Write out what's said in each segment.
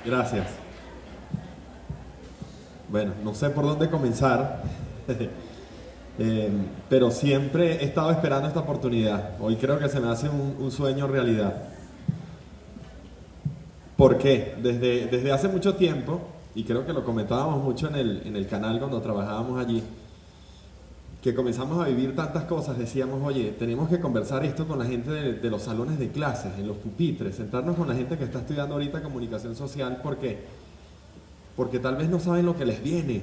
Gracias. Bueno, no sé por dónde comenzar, pero siempre he estado esperando esta oportunidad. Hoy creo que se me hace un sueño realidad. ¿Por qué? Desde hace mucho tiempo, y creo que lo comentábamos mucho en el canal cuando trabajábamos allí, que comenzamos a vivir tantas cosas, decíamos, oye, tenemos que conversar esto con la gente de los salones de clases, en los pupitres, sentarnos con la gente que está estudiando ahorita comunicación social, porque tal vez no saben lo que les viene.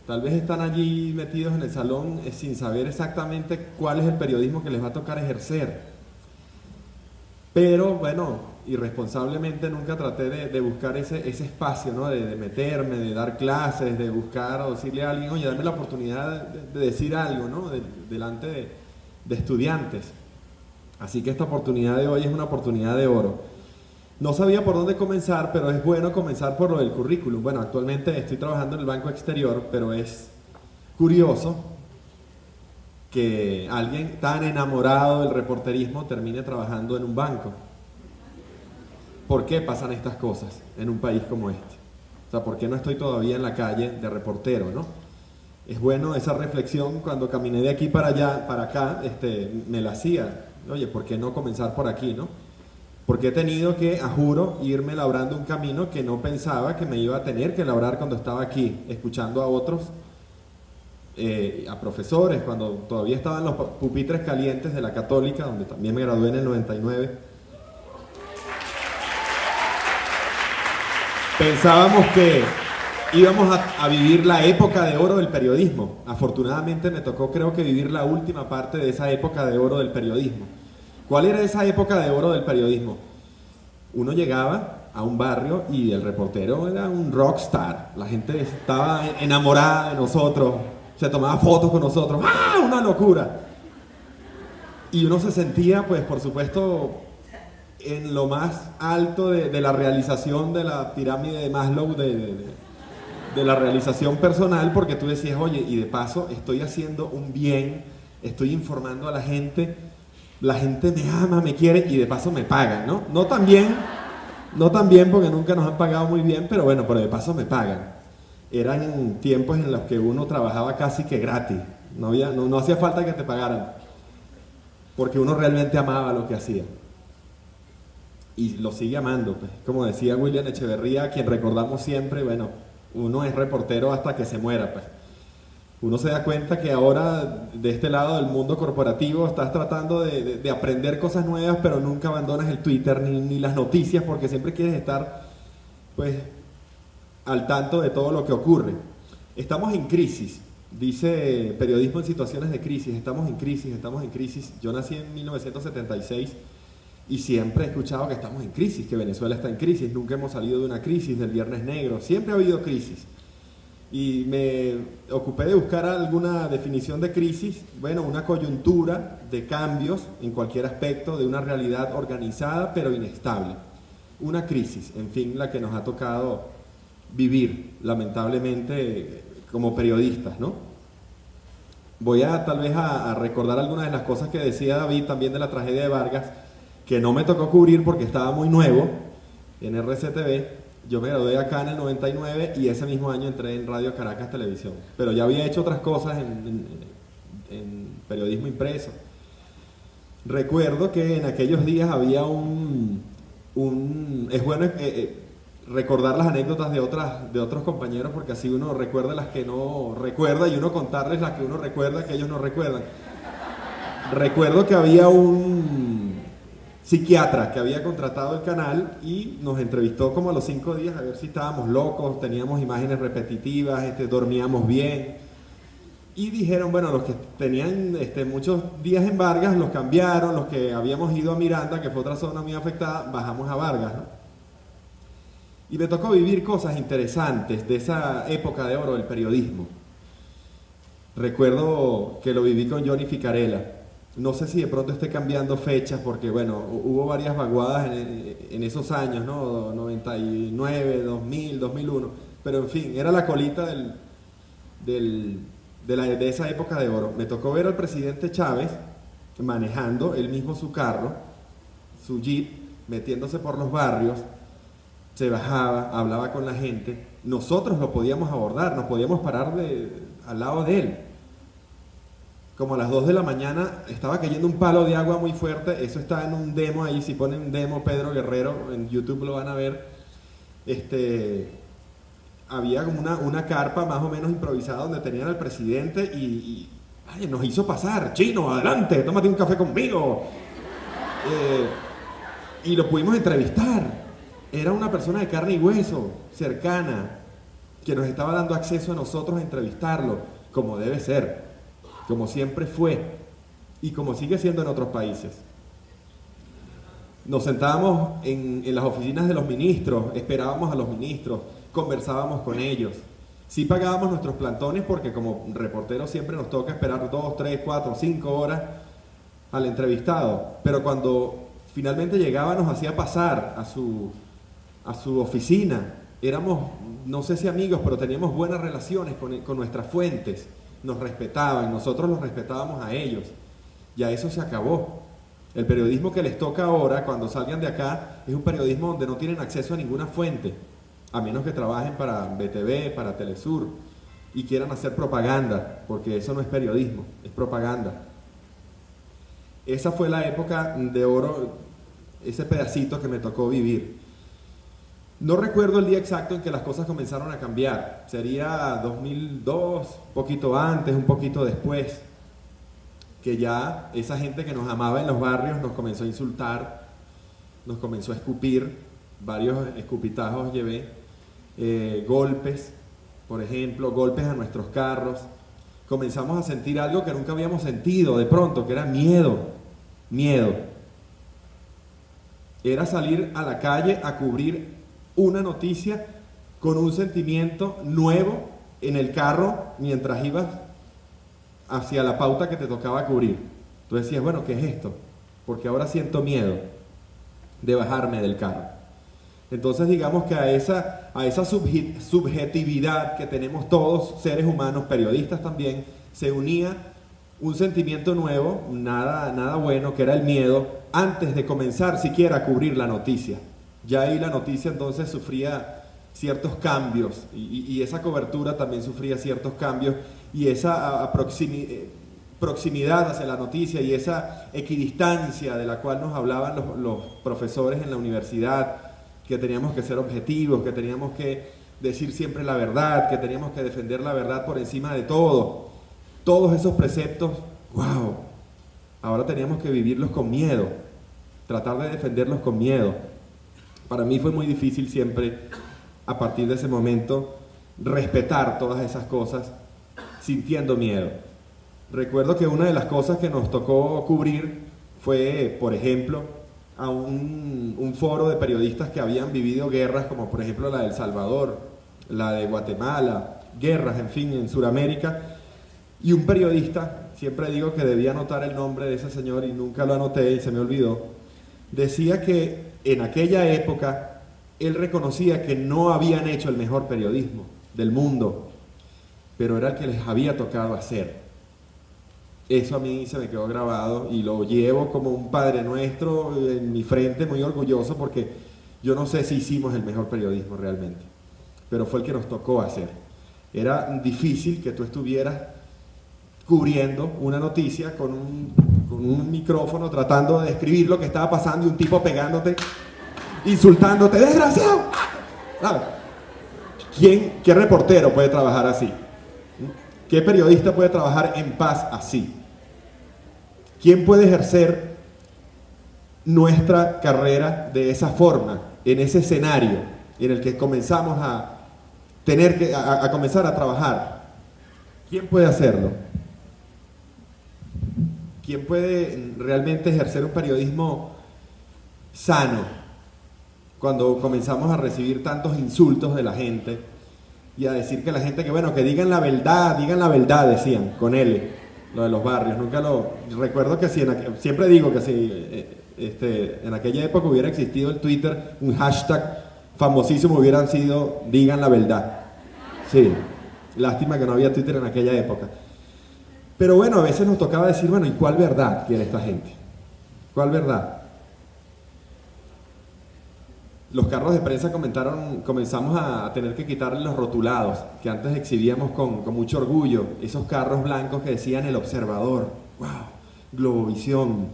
Tal vez están allí metidos en el salón sin saber exactamente cuál es el periodismo que les va a tocar ejercer. Pero bueno, irresponsablemente nunca traté de buscar ese espacio, ¿no? De meterme, de dar clases, de buscar o decirle a alguien, oye, dame la oportunidad de decir algo, ¿no? Delante de estudiantes. Así que esta oportunidad de hoy es una oportunidad de oro. No sabía por dónde comenzar, pero es bueno comenzar por lo del currículum. Bueno, actualmente estoy trabajando en el Banco Exterior, pero es curioso que alguien tan enamorado del reporterismo termine trabajando en un banco. ¿Por qué pasan estas cosas en un país como este? O sea, ¿por qué no estoy todavía en la calle de reportero, no? Es bueno esa reflexión cuando caminé de aquí para allá, para acá, me la hacía. Oye, ¿por qué no comenzar por aquí, no? Porque he tenido que, a juro, irme labrando un camino que no pensaba que me iba a tener que labrar cuando estaba aquí, escuchando a otros, a profesores, cuando todavía estaban los pupitres calientes de la Católica, donde también me gradué en el 99. Pensábamos que íbamos a vivir la época de oro del periodismo. Afortunadamente me tocó, creo que, vivir la última parte de esa época de oro del periodismo. ¿Cuál era esa época de oro del periodismo? Uno llegaba a un barrio y el reportero era un rockstar. La gente estaba enamorada de nosotros, se tomaba fotos con nosotros. ¡Ah! Una locura. Y uno se sentía, pues, por supuesto, en lo más alto de la realización de la pirámide de Maslow, de la realización personal, porque tú decías, oye, y de paso estoy haciendo un bien, estoy informando a la gente me ama, me quiere y de paso me pagan, ¿no? No tan bien porque nunca nos han pagado muy bien, pero bueno, pero de paso me pagan. Eran tiempos en los que uno trabajaba casi que gratis, no hacía falta que te pagaran, porque uno realmente amaba lo que hacía. Y lo sigue amando, pues. Como decía William Echeverría, a quien recordamos siempre, bueno, uno es reportero hasta que se muera, pues. Uno se da cuenta que ahora, de este lado del mundo corporativo, estás tratando de aprender cosas nuevas, pero nunca abandonas el Twitter ni las noticias, porque siempre quieres estar, pues, al tanto de todo lo que ocurre. Estamos en crisis, dice Periodismo en Situaciones de Crisis, estamos en crisis, estamos en crisis. Yo nací en 1976 y siempre he escuchado que estamos en crisis, que Venezuela está en crisis, nunca hemos salido de una crisis del Viernes Negro, siempre ha habido crisis. Y me ocupé de buscar alguna definición de crisis, bueno, una coyuntura de cambios en cualquier aspecto de una realidad organizada pero inestable. Una crisis, en fin, la que nos ha tocado vivir, lamentablemente, como periodistas, ¿no? Voy a tal vez a recordar algunas de las cosas que decía David también de la tragedia de Vargas, que no me tocó cubrir porque estaba muy nuevo en RCTV. Yo me gradué acá en el 99 y ese mismo año entré en Radio Caracas Televisión. Pero ya había hecho otras cosas en periodismo impreso. Recuerdo que en aquellos días había es bueno recordar las anécdotas de otros compañeros porque así uno recuerda las que no recuerda y uno contarles las que uno recuerda que ellos no recuerdan. Recuerdo que había un psiquiatra que había contratado el canal y nos entrevistó como a los 5 días a ver si estábamos locos, teníamos imágenes repetitivas, dormíamos bien. Y dijeron, bueno, los que tenían muchos días en Vargas los cambiaron, los que habíamos ido a Miranda, que fue otra zona muy afectada, bajamos a Vargas, ¿no? Y me tocó vivir cosas interesantes de esa época de oro del periodismo. Recuerdo que lo viví con Johnny Ficarella. No sé si de pronto esté cambiando fechas porque, bueno, hubo varias vaguadas en esos años, ¿no? 99, 2000, 2001. Pero, en fin, era la colita de esa época de oro. Me tocó ver al presidente Chávez manejando él mismo su carro, su jeep, metiéndose por los barrios, se bajaba, hablaba con la gente, nosotros lo podíamos abordar, nos podíamos parar al lado de él. Como a las 2 de la mañana estaba cayendo un palo de agua muy fuerte, eso está en un demo ahí, si ponen demo Pedro Guerrero, en YouTube lo van a ver. Había como una carpa más o menos improvisada donde tenían al presidente ay, nos hizo pasar, chino, adelante, tómate un café conmigo. Y lo pudimos entrevistar. Era una persona de carne y hueso, cercana, que nos estaba dando acceso a nosotros a entrevistarlo, como debe ser, como siempre fue y como sigue siendo en otros países. Nos sentábamos en las oficinas de los ministros, esperábamos a los ministros, conversábamos con ellos. Sí pagábamos nuestros plantones porque como reporteros siempre nos toca esperar 2, 3, 4, 5 horas al entrevistado, pero cuando finalmente llegaba nos hacía pasar a su oficina. Éramos, no sé si amigos, pero teníamos buenas relaciones con nuestras fuentes, nos respetaban, nosotros los respetábamos a ellos. Ya eso se acabó. El periodismo que les toca ahora, cuando salgan de acá, es un periodismo donde no tienen acceso a ninguna fuente, a menos que trabajen para BTV, para Telesur, y quieran hacer propaganda, porque eso no es periodismo, es propaganda. Esa fue la época de oro, ese pedacito que me tocó vivir. No recuerdo el día exacto en que las cosas comenzaron a cambiar. Sería 2002, un poquito antes, un poquito después, que ya esa gente que nos amaba en los barrios nos comenzó a insultar, nos comenzó a escupir, varios escupitajos llevé, golpes, por ejemplo, golpes a nuestros carros. Comenzamos a sentir algo que nunca habíamos sentido de pronto, que era miedo. Era salir a la calle a cubrir una noticia con un sentimiento nuevo en el carro mientras ibas hacia la pauta que te tocaba cubrir. Tú decías, bueno, ¿qué es esto? Porque ahora siento miedo de bajarme del carro. Entonces digamos que a esa subjetividad que tenemos todos, seres humanos, periodistas también, se unía un sentimiento nuevo, nada bueno, que era el miedo, antes de comenzar siquiera a cubrir la noticia. Ya ahí la noticia entonces sufría ciertos cambios y esa cobertura también sufría ciertos cambios y esa proximidad hacia la noticia y esa equidistancia de la cual nos hablaban los profesores en la universidad, que teníamos que ser objetivos, que teníamos que decir siempre la verdad, que teníamos que defender la verdad por encima de todo. Todos esos preceptos, wow, ahora teníamos que vivirlos con miedo, tratar de defenderlos con miedo. Para mí fue muy difícil siempre, a partir de ese momento, respetar todas esas cosas sintiendo miedo. Recuerdo que una de las cosas que nos tocó cubrir fue, por ejemplo, a un foro de periodistas que habían vivido guerras, como por ejemplo la de El Salvador, la de Guatemala, guerras, en fin, en Sudamérica, y un periodista, siempre digo que debía anotar el nombre de ese señor y nunca lo anoté y se me olvidó, decía que en aquella época él reconocía que no habían hecho el mejor periodismo del mundo, pero era el que les había tocado hacer. Eso a mí se me quedó grabado y lo llevo como un Padre Nuestro en mi frente, muy orgulloso, porque yo no sé si hicimos el mejor periodismo realmente, pero fue el que nos tocó hacer. Era difícil que tú estuvieras cubriendo una noticia con un micrófono tratando de describir lo que estaba pasando y un tipo pegándote, insultándote, ¡desgraciado! ¿Sabes? ¿Qué reportero puede trabajar así? ¿Qué periodista puede trabajar en paz así? ¿Quién puede ejercer nuestra carrera de esa forma, en ese escenario en el que comenzamos a comenzar a trabajar? ¿Quién puede hacerlo? ¿Quién puede realmente ejercer un periodismo sano cuando comenzamos a recibir tantos insultos de la gente y a decir que la gente que bueno, que digan la verdad, decían, con L, lo de los barrios? Nunca lo recuerdo que si siempre digo que si en aquella época hubiera existido el Twitter, un hashtag famosísimo hubieran sido digan la verdad. Sí, lástima que no había Twitter en aquella época. Pero bueno, a veces nos tocaba decir, bueno, ¿y cuál verdad quiere esta gente? ¿Cuál verdad? los carros de prensa comenzamos a tener que quitarle los rotulados que antes exhibíamos con mucho orgullo, esos carros blancos que decían El Observador, wow, Globovisión,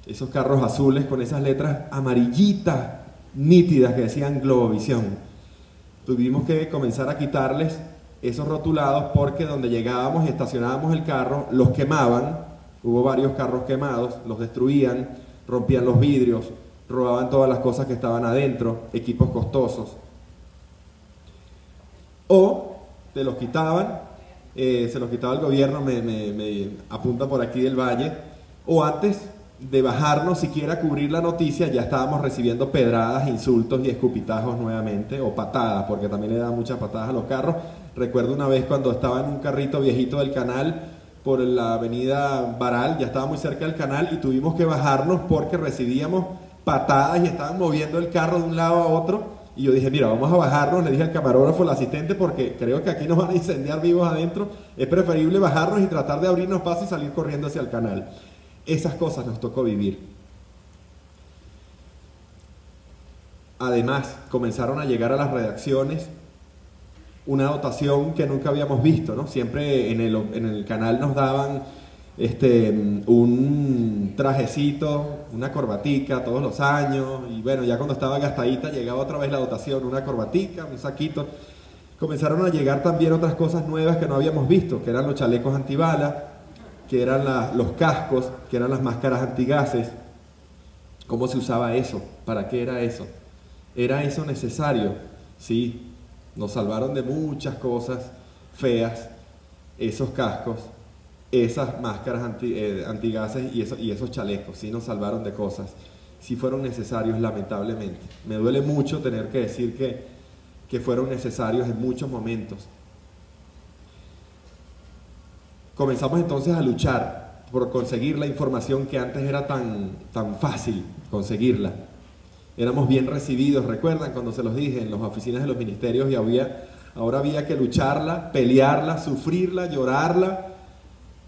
esos carros azules con esas letras amarillitas, nítidas que decían Globovisión. Tuvimos que comenzar a quitarles esos rotulados porque donde llegábamos y estacionábamos el carro, los quemaban, hubo varios carros quemados, los destruían, rompían los vidrios, robaban todas las cosas que estaban adentro, equipos costosos. O te los quitaban, se los quitaba el gobierno, me apunta por aquí del Valle, o antes de bajarnos siquiera a cubrir la noticia, ya estábamos recibiendo pedradas, insultos y escupitajos nuevamente, o patadas, porque también le daban muchas patadas a los carros. Recuerdo una vez cuando estaba en un carrito viejito del canal, por la avenida Baral, ya estaba muy cerca del canal y tuvimos que bajarnos porque recibíamos patadas y estaban moviendo el carro de un lado a otro. Y yo dije, mira, vamos a bajarnos, le dije al camarógrafo, al asistente, porque creo que aquí nos van a incendiar vivos adentro, es preferible bajarnos y tratar de abrirnos paso y salir corriendo hacia el canal. Esas cosas nos tocó vivir. Además, comenzaron a llegar a las redacciones una dotación que nunca habíamos visto, ¿no? Siempre en el canal nos daban un trajecito, una corbatica todos los años, y bueno, ya cuando estaba gastadita llegaba otra vez la dotación, una corbatica, un saquito. Comenzaron a llegar también otras cosas nuevas que no habíamos visto, que eran los chalecos antibalas, que eran los cascos, que eran las máscaras antigases. ¿Cómo se usaba eso? ¿Para qué era eso? ¿Era eso necesario? Sí, nos salvaron de muchas cosas feas, esos cascos, esas máscaras antigases y esos chalecos, sí nos salvaron de cosas, sí fueron necesarios lamentablemente. Me duele mucho tener que decir que fueron necesarios en muchos momentos. Comenzamos entonces a luchar por conseguir la información que antes era tan fácil conseguirla. Éramos bien recibidos, ¿recuerdan cuando se los dije? En las oficinas de los ministerios y ahora había que lucharla, pelearla, sufrirla, llorarla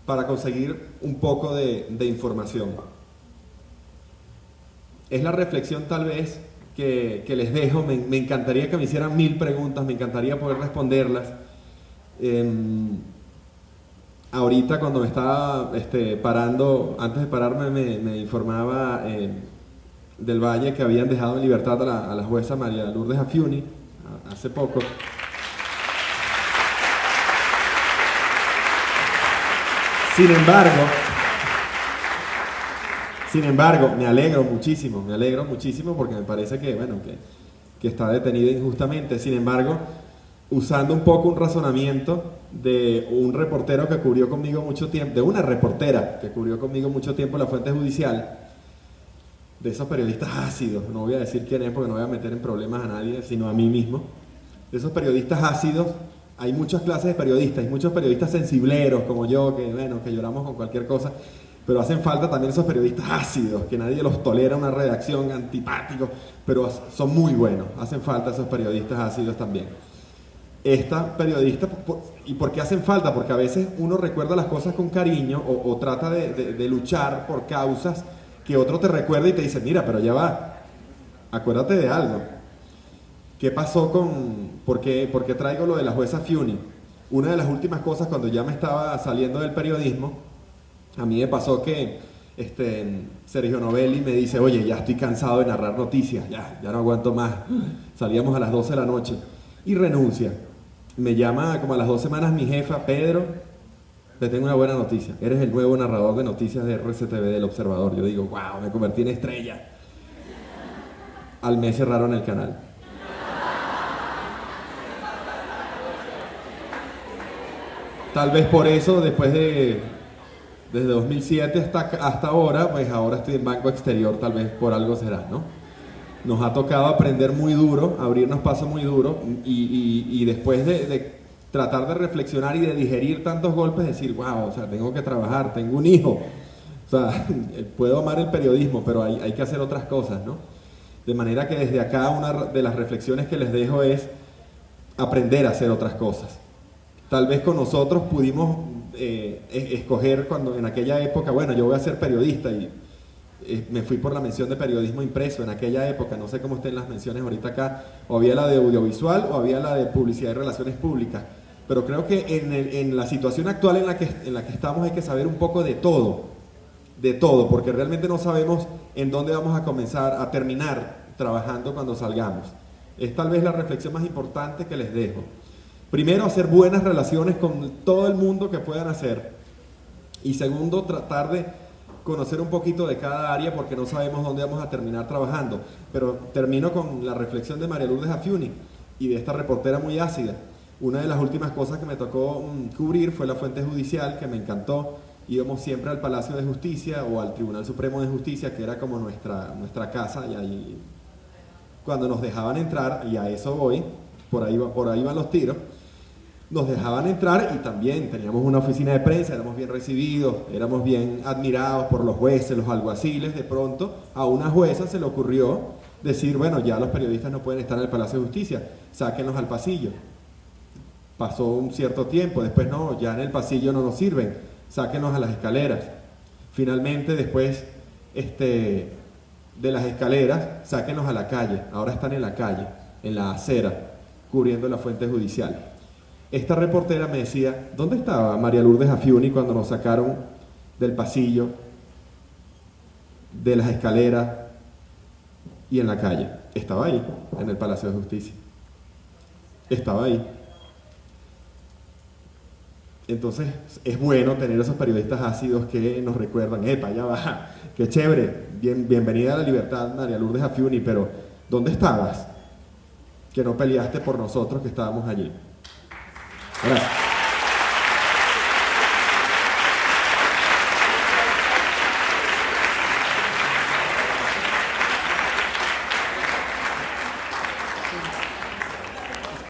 para conseguir un poco de información. Es la reflexión tal vez que les dejo. Me encantaría que me hicieran 1000 preguntas, me encantaría poder responderlas. Ahorita cuando me estaba parando, antes de pararme me informaba del Valle que habían dejado en libertad a la jueza María Lourdes Afiuni hace poco. Sin embargo, me alegro muchísimo porque me parece que, bueno, que está detenida injustamente. Sin embargo, usando un poco un razonamiento de un reportero que cubrió conmigo mucho tiempo, de una reportera que cubrió conmigo mucho tiempo la fuente judicial, de esos periodistas ácidos, no voy a decir quién es porque no voy a meter en problemas a nadie, sino a mí mismo, de esos periodistas ácidos. Hay muchas clases de periodistas, hay muchos periodistas sensibleros como yo, que lloramos con cualquier cosa, pero hacen falta también esos periodistas ácidos, que nadie los tolera, una redacción antipáticos, pero son muy buenos, hacen falta esos periodistas ácidos también. Esta periodista, ¿y por qué hacen falta? Porque a veces uno recuerda las cosas con cariño o trata de luchar por causas que otro te recuerda y te dice, mira, pero ya va, acuérdate de algo. ¿Qué pasó por qué traigo lo de la jueza Afiuni? Una de las últimas cosas cuando ya me estaba saliendo del periodismo, a mí me pasó que Sergio Novelli me dice, oye, ya estoy cansado de narrar noticias, ya no aguanto más. Salíamos a las 12 de la noche y renuncia. Me llama como a las 2 semanas mi jefa, Pedro, te tengo una buena noticia, eres el nuevo narrador de noticias de RCTV del Observador. Yo digo, wow, me convertí en estrella. Al mes cerraron el canal. Tal vez por eso, desde 2007 hasta ahora, pues ahora estoy en Banco Exterior, tal vez por algo será, ¿no? Nos ha tocado aprender muy duro, abrirnos paso muy duro y después de tratar de reflexionar y de digerir tantos golpes, decir, wow, o sea, tengo que trabajar, tengo un hijo, o sea, puedo amar el periodismo, pero hay que hacer otras cosas, ¿no? De manera que desde acá una de las reflexiones que les dejo es aprender a hacer otras cosas. Tal vez con nosotros pudimos escoger cuando en aquella época, bueno, yo voy a ser periodista y me fui por la mención de periodismo impreso en aquella época, no sé cómo estén las menciones ahorita acá, o había la de audiovisual o había la de publicidad y relaciones públicas, pero creo que en la situación actual en la que estamos hay que saber un poco de todo, porque realmente no sabemos en dónde vamos a comenzar a terminar trabajando cuando salgamos. Es tal vez la reflexión más importante que les dejo. Primero, hacer buenas relaciones con todo el mundo que puedan hacer. Y segundo, tratar de conocer un poquito de cada área porque no sabemos dónde vamos a terminar trabajando. Pero termino con la reflexión de María Lourdes Afiuni y de esta reportera muy ácida. Una de las últimas cosas que me tocó cubrir fue la fuente judicial, que me encantó. Íbamos siempre al Palacio de Justicia o al Tribunal Supremo de Justicia, que era como nuestra casa, y ahí cuando nos dejaban entrar, y a eso voy, por ahí van los tiros, nos dejaban entrar y también teníamos una oficina de prensa, éramos bien recibidos, éramos bien admirados por los jueces, los alguaciles. De pronto a una jueza se le ocurrió decir, bueno, ya los periodistas no pueden estar en el Palacio de Justicia, sáquenlos al pasillo. Pasó un cierto tiempo, después no, ya en el pasillo no nos sirven, sáquenlos a las escaleras. Finalmente después de las escaleras, sáquenlos a la calle, ahora están en la calle, en la acera, cubriendo la fuente judicial. Esta reportera me decía, ¿dónde estaba María Lourdes Afiuni cuando nos sacaron del pasillo, de las escaleras y en la calle? Estaba ahí, en el Palacio de Justicia. Estaba ahí. Entonces, es bueno tener esos periodistas ácidos que nos recuerdan, ¡epa, ya va! ¡Qué chévere! Bienvenida a la libertad, María Lourdes Afiuni, pero ¿dónde estabas? Que no peleaste por nosotros que estábamos allí. Gracias.